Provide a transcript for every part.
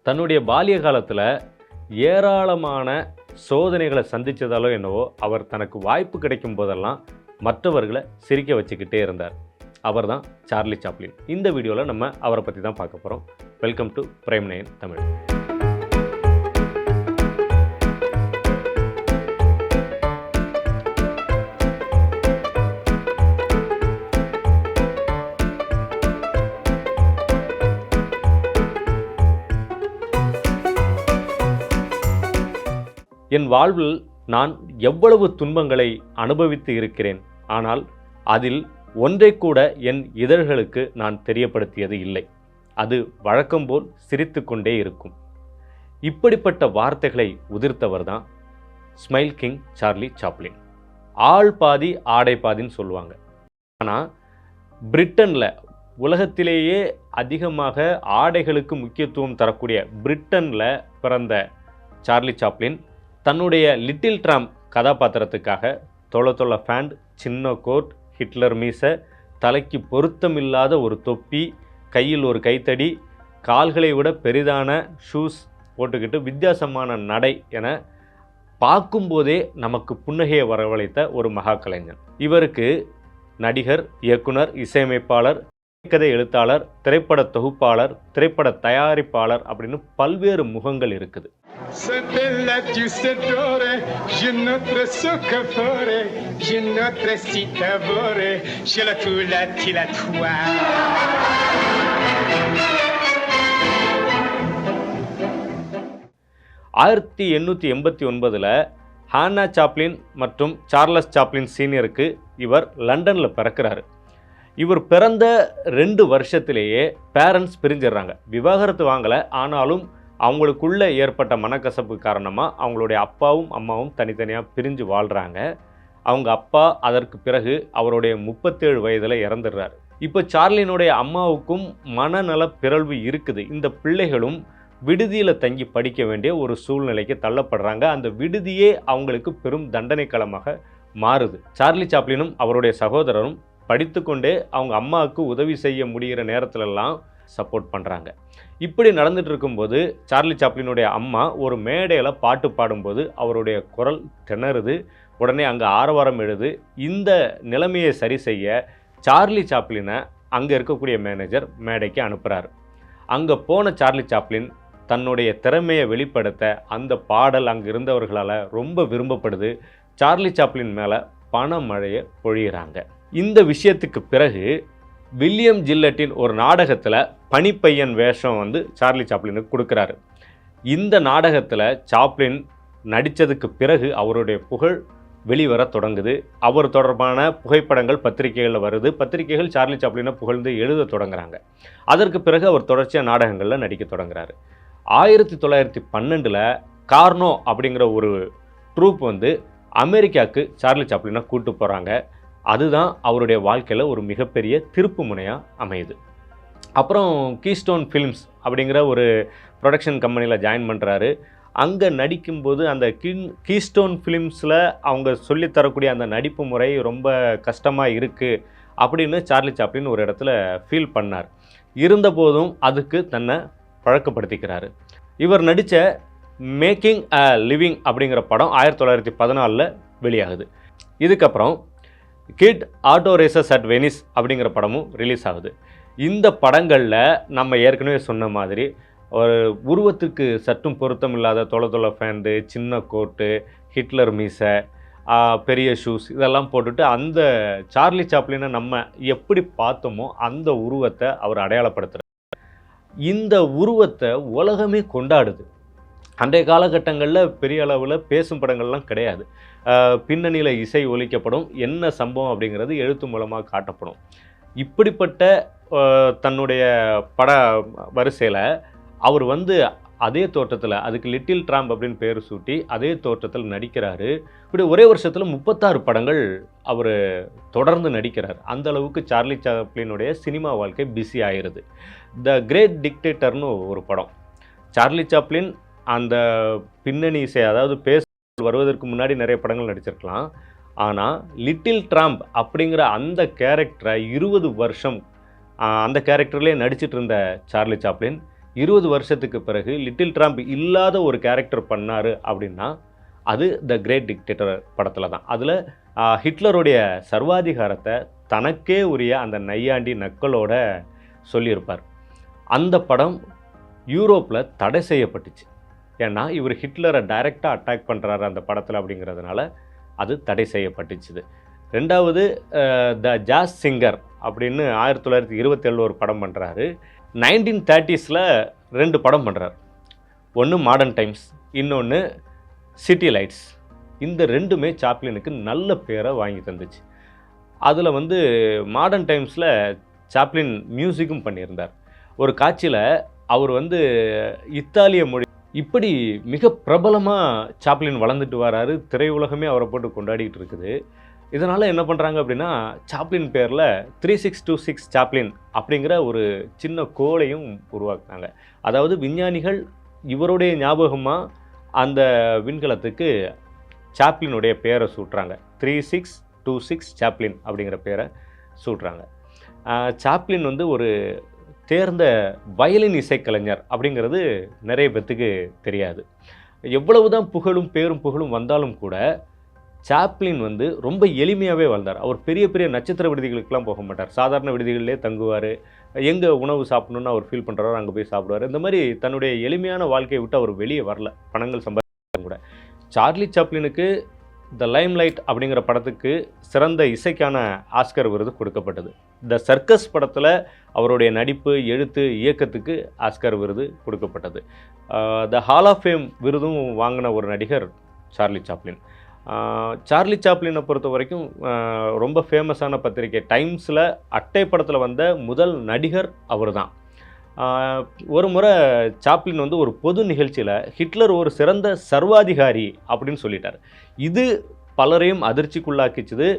தன்னுடைய பால்ய காலத்தில் ஏராளமான சோதனைகளை சந்தித்ததாலோ என்னவோ அவர் தனக்கு வாய்ப்பு கிடைக்கும் போதெல்லாம் மற்றவர்களை சிரிக்க வச்சுக்கிட்டே இருந்தார். அவர் தான் சார்லி சாப்ளின். இந்த வீடியோவில் நம்ம அவரை பற்றி தான் பார்க்க போகிறோம். Welcome to Prime 9 Tamil. என் வாழ்வில் நான் எவ்வளவு துன்பங்களை அனுபவித்து இருக்கிறேன். ஆனால் அதில் ஒன்றை கூட என் இதழ்களுக்கு நான் தெரியப்படுத்தியது இல்லை. அது வழக்கம்போல் சிரித்து கொண்டே இருக்கும். இப்படிப்பட்ட வார்த்தைகளை உதிர்த்தவர் தான் ஸ்மைல் கிங் சார்லி சாப்ளின். ஆள் பாதி ஆடை பாதின்னு சொல்லுவாங்க. ஆனால் பிரிட்டனில் உலகத்திலேயே அதிகமாக ஆடைகளுக்கு முக்கியத்துவம் தரக்கூடிய பிரிட்டனில் பிறந்த சார்லி சாப்ளின் தன்னுடைய லிட்டில் ட்ராம்ப் கதாபாத்திரத்துக்காக தொலை ஃபேண்ட், சின்ன கோட், ஹிட்லர் மீசை, தலைக்கு பொருத்தமில்லாத ஒரு தொப்பி, கையில் ஒரு கைத்தடி, கால்களை விட பெரிதான ஷூஸ் போட்டுக்கிட்டு வித்தியாசமான நடை என பார்க்கும்போதே நமக்கு புன்னகையை வரவழைத்த ஒரு மகா கலைஞன். இவருக்கு நடிகர், இயக்குனர், இசையமைப்பாளர், கதை எழுத்தாளர், திரைப்பட தொகுப்பாளர், திரைப்பட தயாரிப்பாளர் அப்படின்னு பல்வேறு முகங்கள் இருக்குது. ஆயிரத்தி 1889 ஹான்னா சாப்ளின் மற்றும் சார்லஸ் சாப்ளின் சீனியருக்கு இவர் லண்டனில் பிறக்கிறாரு. இவர் பிறந்த 2 வருஷத்திலேயே பேரண்ட்ஸ் பிரிஞ்சிடுறாங்க. விவாகரத்து வாங்கலை, ஆனாலும் அவங்களுக்குள்ள ஏற்பட்ட மனக்கசப்பு காரணமாக அவங்களுடைய அப்பாவும் அம்மாவும் தனித்தனியாக பிரிஞ்சு வாழ்கிறாங்க. அவங்க அப்பா அதற்கு பிறகு அவருடைய 37 வயதில் இறந்துடுறாரு. இப்போ சார்லினுடைய அம்மாவுக்கும் மனநல பிறழ்வு இருக்குது. இந்த பிள்ளைகளும் விடுதியில் தங்கி படிக்க வேண்டிய ஒரு சூழ்நிலைக்கு தள்ளப்படுறாங்க. அந்த விடுதியே அவங்களுக்கு பெரும் தண்டனை களமாக மாறுது. சார்லி சாப்ளினும் அவருடைய சகோதரரும் படித்துக்கொண்டே அவங்க அம்மாவுக்கு உதவி செய்ய முடிகிற நேரத்திலெல்லாம் சப்போர்ட் பண்ணுறாங்க. இப்படி நடந்துட்டு இருக்கும்போது சார்லி சாப்ளினுடைய அம்மா ஒரு மேடையில் பாட்டு பாடும்போது அவருடைய குரல் திணறுது. உடனே அங்கே ஆரவாரம் எழுது. இந்த நிலைமையை சரி செய்ய சார்லி சாப்ளினை அங்கே இருக்கக்கூடிய மேனேஜர் மேடைக்கு அனுப்புகிறார். அங்கே போன சார்லி சாப்ளின் தன்னுடைய திறமையை வெளிப்படுத்த அந்த பாடல் அங்கே இருந்தவர்களால் ரொம்ப விரும்பப்படுது. சார்லி சாப்ளின் மேலே பணமழையை பொழிகிறாங்க. இந்த விஷயத்துக்கு பிறகு வில்லியம் ஜில்லட்டின் ஒரு நாடகத்தில் பனிப்பையன் வேஷம் சார்லி சாப்ளினுக்கு கொடுக்குறாரு. இந்த நாடகத்தில் சாப்ளின் நடித்ததுக்கு பிறகு அவருடைய புகழ் வெளிவர தொடங்குது. அவர் தொடர்பான புகைப்படங்கள் பத்திரிகைகளில் வருது. பத்திரிகைகள் சார்லி சாப்ளினை புகழ்ந்து எழுத தொடங்குறாங்க. அதற்கு பிறகு அவர் தொடர்ச்சியாக நாடகங்களில் நடிக்க தொடங்குறாரு. 1912 கார்னோ அப்படிங்கிற ஒரு ட்ரூப் அமெரிக்காவுக்கு சார்லி சாப்ளினை கூட்டு போகிறாங்க. அதுதான் அவருடைய வாழ்க்கையில் ஒரு மிகப்பெரிய திருப்பு முனையாக அமையுது. அப்புறம் கீஸ்டோன் ஃபிலிம்ஸ் அப்படிங்கிற ஒரு ப்ரொடக்ஷன் கம்பெனியில் ஜாயின் பண்ணுறாரு. அங்கே நடிக்கும்போது அந்த கீஸ்டோன் ஃபிலிம்ஸில் அவங்க சொல்லித்தரக்கூடிய அந்த நடிப்பு முறை ரொம்ப கஷ்டமாக இருக்குது அப்படின்னு சார்லி சாப்ளின் ஒரு இடத்துல ஃபீல் பண்ணார். இருந்தபோதும் அதுக்கு தன்னை பழக்கப்படுத்திக்கிறாரு. இவர் நடித்த மேக்கிங் அ லிவிங் அப்படிங்கிற படம் 1914 வெளியாகுது. இதுக்கப்புறம் kid auto races at Venice அப்படிங்கிற படமும் ரிலீஸ் ஆகுது. இந்த படங்களில் நம்ம ஏற்கனவே சொன்ன மாதிரி ஒரு உருவத்துக்கு சற்றும் பொருத்தம் இல்லாத தொலை ஃபேண்டு, சின்ன கோட்டு, ஹிட்லர் மீசை, பெரிய ஷூஸ் இதெல்லாம் போட்டுட்டு அந்த சார்லி சாப்ளினை நம்ம எப்படி பார்த்தோமோ அந்த உருவத்தை அவர் அடையாளப்படுத்துகிறார். இந்த உருவத்தை உலகமே கொண்டாடுது. அன்றைய காலகட்டங்களில் பெரிய அளவில் பேசும் படங்கள்லாம் கிடையாது. பின்னணியில் இசை ஒலிக்கப்படும், என்ன சம்பவம் அப்படிங்கிறது எழுத்து மூலமாக காட்டப்படும். இப்படிப்பட்ட தன்னுடைய பட வரிசையில் அவர் அதே தோற்றத்தில், அதுக்கு லிட்டில் ட்ராம்ப் அப்படின்னு பேர் சூட்டி அதே தோற்றத்தில் நடிக்கிறாரு. இப்படி ஒரே வருஷத்தில் 36 படங்கள் அவர் தொடர்ந்து நடிக்கிறார். அந்த அளவுக்கு சார்லி சாப்ளினுடைய சினிமா வாழ்க்கை பிஸி ஆயிடுது. த கிரேட் டிக்டேட்டர்னு ஒரு படம். சார்லி சாப்ளின் அந்த பின்னணி இசை, அதாவது பேச வருவதற்கு முன்னாடி நிறைய படங்கள் நடிச்சிருக்கலாம். ஆனால் லிட்டில் ட்ராம்ப் அப்படிங்கிற அந்த கேரக்டரை 20 வருஷம் அந்த கேரக்டர்லேயே நடிச்சிட்டு இருந்த சார்லி சாப்ளின் 20 வருஷத்துக்கு பிறகு லிட்டில் ட்ராம்ப் இல்லாத ஒரு கேரக்டர் பண்ணார் அப்படின்னா அது த கிரேட் டிக்டேட்டர் படத்தில் தான். அதில் ஹிட்லருடைய சர்வாதிகாரத்தை தனக்கே உரிய அந்த நையாண்டி நக்களோட சொல்லியிருப்பார். அந்த படம் யூரோப்பில் தடை செய்யப்பட்டுச்சு. ஏன்னா இவர் ஹிட்லரை டைரெக்டாக அட்டாக் பண்ணுறாரு அந்த படத்தில் அப்படிங்கிறதுனால அது தடை செய்யப்பட்டுச்சுது. ரெண்டாவது த ஜாஸ் சிங்கர் அப்படின்னு 1927 ஒரு படம் பண்ணுறாரு. 1930s 2 படம் பண்ணுறார். ஒன்று மாடர்ன் டைம்ஸ், இன்னொன்று சிட்டி லைட்ஸ். இந்த ரெண்டுமே சாப்ளினுக்கு நல்ல பேரை வாங்கி தந்துச்சு. அதில் மாடர்ன் டைம்ஸில் சாப்ளின் மியூசிக்கும் பண்ணியிருந்தார். ஒரு காட்சியில் அவர் இத்தாலிய மொழி இப்படி மிக பிரபலமாக சாப்ளின் வளர்ந்துட்டு வராரு. திரையுலகமே அவரை போட்டு கொண்டாடிக்கிட்டு இருக்குது. இதனால் என்ன பண்ணுறாங்க அப்படின்னா, சாப்ளின் பேரில் 3626 சாப்ளின் அப்படிங்கிற ஒரு சின்ன கோளையும் உருவாக்குனாங்க. அதாவது விஞ்ஞானிகள் இவருடைய ஞாபகமாக அந்த விண்கலத்துக்கு சாப்ளினுடைய பேரை சூட்டுறாங்க. 3626 சாப்ளின் அப்படிங்கிற பேரை சூட்டுறாங்க. சாப்ளின் ஒரு தேர்ந்த வயலின் இசைக்கலைஞர் அப்படிங்கிறது நிறைய பேர்த்துக்கு தெரியாது. எவ்வளவு தான் புகழும் புகழும் வந்தாலும் கூட சாப்ளின் ரொம்ப எளிமையாகவே வாழ்ந்தார். அவர் பெரிய பெரிய நட்சத்திர விடுதிகளுக்கெல்லாம் போக மாட்டார். சாதாரண விடுதிகளிலே தங்குவார். எங்கே உணவு சாப்பிடணுன்னு அவர் ஃபீல் பண்ணுறாரோ அங்கே போய் சாப்பிடுவார். இந்த மாதிரி தன்னுடைய எளிமையான வாழ்க்கையை விட்டு அவர் வெளியே வரல, பணங்கள் சம்பாதிக்க கூட. சார்லி சாப்ளினுக்கு த லைம் லைட் அப்படிங்கிற படத்துக்கு சிறந்த இசைக்கான ஆஸ்கர் விருது கொடுக்கப்பட்டது. த சர்க்கஸ் படத்தில் அவருடைய நடிப்பு, எழுத்து, இயக்கத்துக்கு ஆஸ்கர் விருது கொடுக்கப்பட்டது. த ஹால் ஆஃப் ஃபேம் விருதும் வாங்கின ஒரு நடிகர் சார்லி சாப்ளின். சார்லி சாப்ளினை பொறுத்த வரைக்கும் ரொம்ப ஃபேமஸான பத்திரிகை டைம்ஸில் அட்டை படத்தில் வந்த முதல் நடிகர் அவர் தான். ஒரு முறை சாப்ளின் ஒரு பொது நிகழ்ச்சியில் ஹிட்லர் ஒரு சிறந்த சர்வாதிகாரி அப்படின்னு சொல்லிட்டார். இது பலரையும் அதிர்ச்சிக்குள்ளாக்கிச்சுது.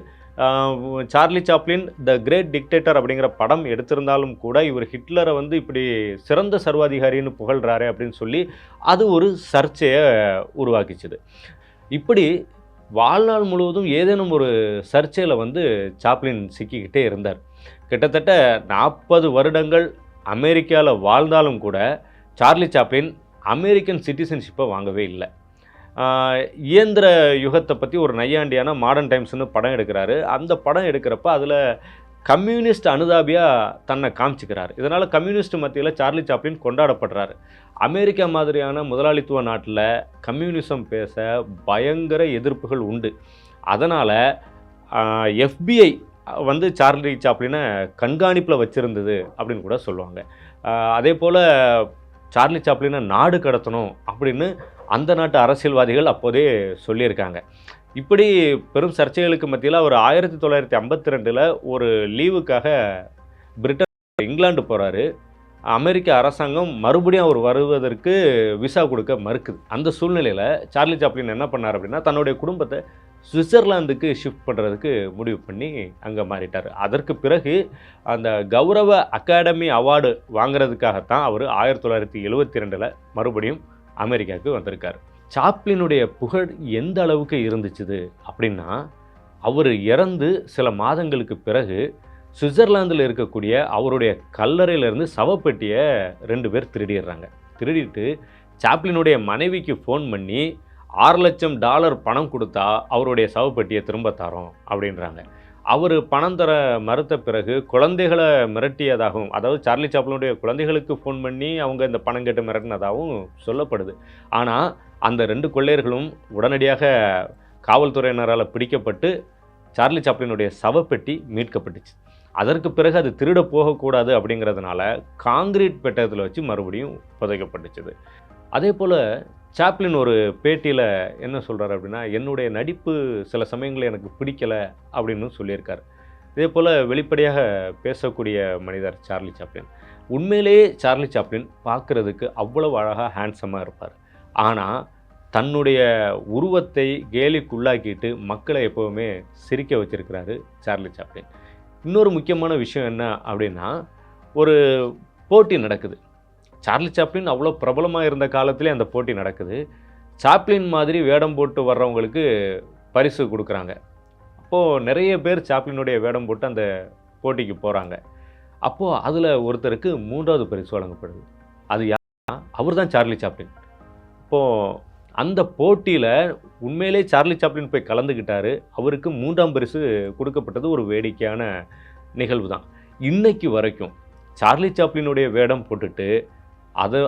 Charlie Chaplin the Great Dictator அப்படிங்கிற படம் எடுத்திருந்தாலும் கூட இவர் ஹிட்லரை இப்படி சிறந்த சர்வாதிகாரின்னு புகழ்கிறாரே அப்படின்னு சொல்லி அது ஒரு சர்ச்சையை உருவாக்கிச்சுது. இப்படி வாழ்நாள் முழுவதும் ஏதேனும் ஒரு சர்ச்சையில் சாப்ளின் சிக்கிக்கிட்டே இருந்தார். கிட்டத்தட்ட 40 வருடங்கள் அமெரிக்காவில் வாழ்ந்தாலும் கூட சார்லி சாப்ளின் அமெரிக்கன் சிட்டிசன்ஷிப்பை வாங்கவே இல்லை. இயந்திர யுகத்தை பற்றி ஒரு நையாண்டியான மாடர்ன் டைம்ஸ்னு படம் எடுக்கிறாரு. அந்த படம் எடுக்கிறப்ப அதில் கம்யூனிஸ்ட் அனுதாபியாக தன்னை காமிச்சிக்கிறார். இதனால் கம்யூனிஸ்ட் மத்தியில் சார்லி சாப்ளின் கொண்டாடப்படுறாரு. அமெரிக்கா மாதிரியான முதலாளித்துவ நாட்டில் கம்யூனிசம் பேச பயங்கர எதிர்ப்புகள் உண்டு. அதனால் FBI சார்லி சாப்ளினை கண்காணிப்பில் வச்சுருந்தது அப்படின்னு கூட சொல்லுவாங்க. அதே போல் சார்லி சாப்ளினை நாடு கடத்தணும் அப்படின்னு அந்த நாட்டு அரசியல்வாதிகள் அப்போதே சொல்லியிருக்காங்க. இப்படி பெரும் சர்ச்சைகளுக்கு மத்தியில் அவர் 1952 ஒரு லீவுக்காக இங்கிலாந்து போகிறாரு. அமெரிக்க அரசாங்கம் மறுபடியும் அவர் வருவதற்கு விசா கொடுக்க மறுக்குது. அந்த சூழ்நிலையில் சார்லி சாப்ளின் என்ன பண்ணார் அப்படின்னா, தன்னுடைய குடும்பத்தை சுவிட்சர்லாந்துக்கு ஷிஃப்ட் பண்ணுறதுக்கு முடிவு பண்ணி அங்கே மாறிட்டார். அதற்கு பிறகு அந்த கௌரவ அகாடமி அவார்டு வாங்கிறதுக்காகத்தான் அவர் 1972 மறுபடியும் அமெரிக்காவுக்கு வந்திருக்கார். சாப்ளினுடைய புகழ் எந்த அளவுக்கு இருந்துச்சுது அப்படின்னா, அவர் இறந்து சில மாதங்களுக்கு பிறகு சுவிட்சர்லாந்தில் இருக்கக்கூடிய அவருடைய கல்லறையிலேருந்து சவப்பெட்டியை 2 பேர் திருடிடுறாங்க. திருடிட்டு சாப்ளினுடைய மனைவிக்கு ஃபோன் பண்ணி $6 லட்சம் பணம் கொடுத்தா அவருடைய சவப்பெட்டியை திரும்ப தரோம் அப்படின்றாங்க. அவர் பணம் தர மறுத்த பிறகு குழந்தைகளை மிரட்டியதாகவும், அதாவது சார்லி சாப்ளினுடைய குழந்தைகளுக்கு ஃபோன் பண்ணி அவங்க இந்த பணம் கேட்டு மிரட்டினதாகவும் சொல்லப்படுது. ஆனால் அந்த 2 கொள்ளையர்களும் உடனடியாக காவல்துறையினரால் பிடிக்கப்பட்டு சார்லி சாப்ளினுடைய சவப்பெட்டி மீட்கப்பட்டுச்சு. அதற்கு பிறகு அது திருட போகக்கூடாது அப்படிங்கிறதுனால காங்கிரீட் பெட்டகத்தில் வச்சு மறுபடியும் புதைக்கப்பட்டுச்சுது. அதே போல் சாப்ளின் ஒரு பேட்டியில் என்ன சொல்கிறார் அப்படின்னா, என்னுடைய நடிப்பு சில சமயங்களில் எனக்கு பிடிக்கலை அப்படின்னு சொல்லியிருக்கார். இதே போல் வெளிப்படையாக பேசக்கூடிய மனிதர் சார்லி சாப்ளின். உண்மையிலேயே சார்லி சாப்ளின் பார்க்குறதுக்கு அவ்வளவு அழகாக ஹேண்ட்ஸமாக இருப்பார். ஆனால் தன்னுடைய உருவத்தை கேலிக்குள்ளாக்கிட்டு மக்களை எப்போவுமே சிரிக்க வச்சிருக்கிறாரு சார்லி சாப்ளின். இன்னொரு முக்கியமான விஷயம் என்ன அப்படின்னா, ஒரு போட்டி நடக்குது. சார்லி சாப்ளின் அவ்வளோ பிரபலமாக இருந்த காலத்திலே அந்த போட்டி நடக்குது. சாப்ளின் மாதிரி வேடம் போட்டு வர்றவங்களுக்கு பரிசு கொடுக்குறாங்க. அப்போது நிறைய பேர் சாப்ளினுடைய வேடம் போட்டு அந்த போட்டிக்கு போகிறாங்க. அப்போது அதில் ஒருத்தருக்கு 3வது பரிசு வழங்கப்படுது. அது அவர் தான் சார்லி சாப்ளின். இப்போது அந்த போட்டியில் உண்மையிலே சார்லி சாப்ளின் போய் கலந்துக்கிட்டாரு. அவருக்கு 3ஆம் பரிசு கொடுக்கப்பட்டது ஒரு வேடிக்கையான நிகழ்வு தான். இன்னைக்கு வரைக்கும் சார்லி சாப்ளினுடைய வேடம் போட்டுட்டு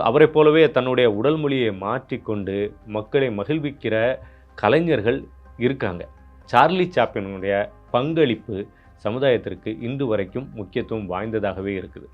அவரைப் போலவே தன்னுடைய உடல் மொழியை மாற்றிக்கொண்டு மக்களை மகிழ்விக்கிற கலைஞர்கள் இருக்காங்க. சார்லி சாப்ளினுடைய பங்களிப்பு சமுதாயத்திற்கு இன்று வரைக்கும் முக்கியத்துவம் வாய்ந்ததாகவே இருக்குது.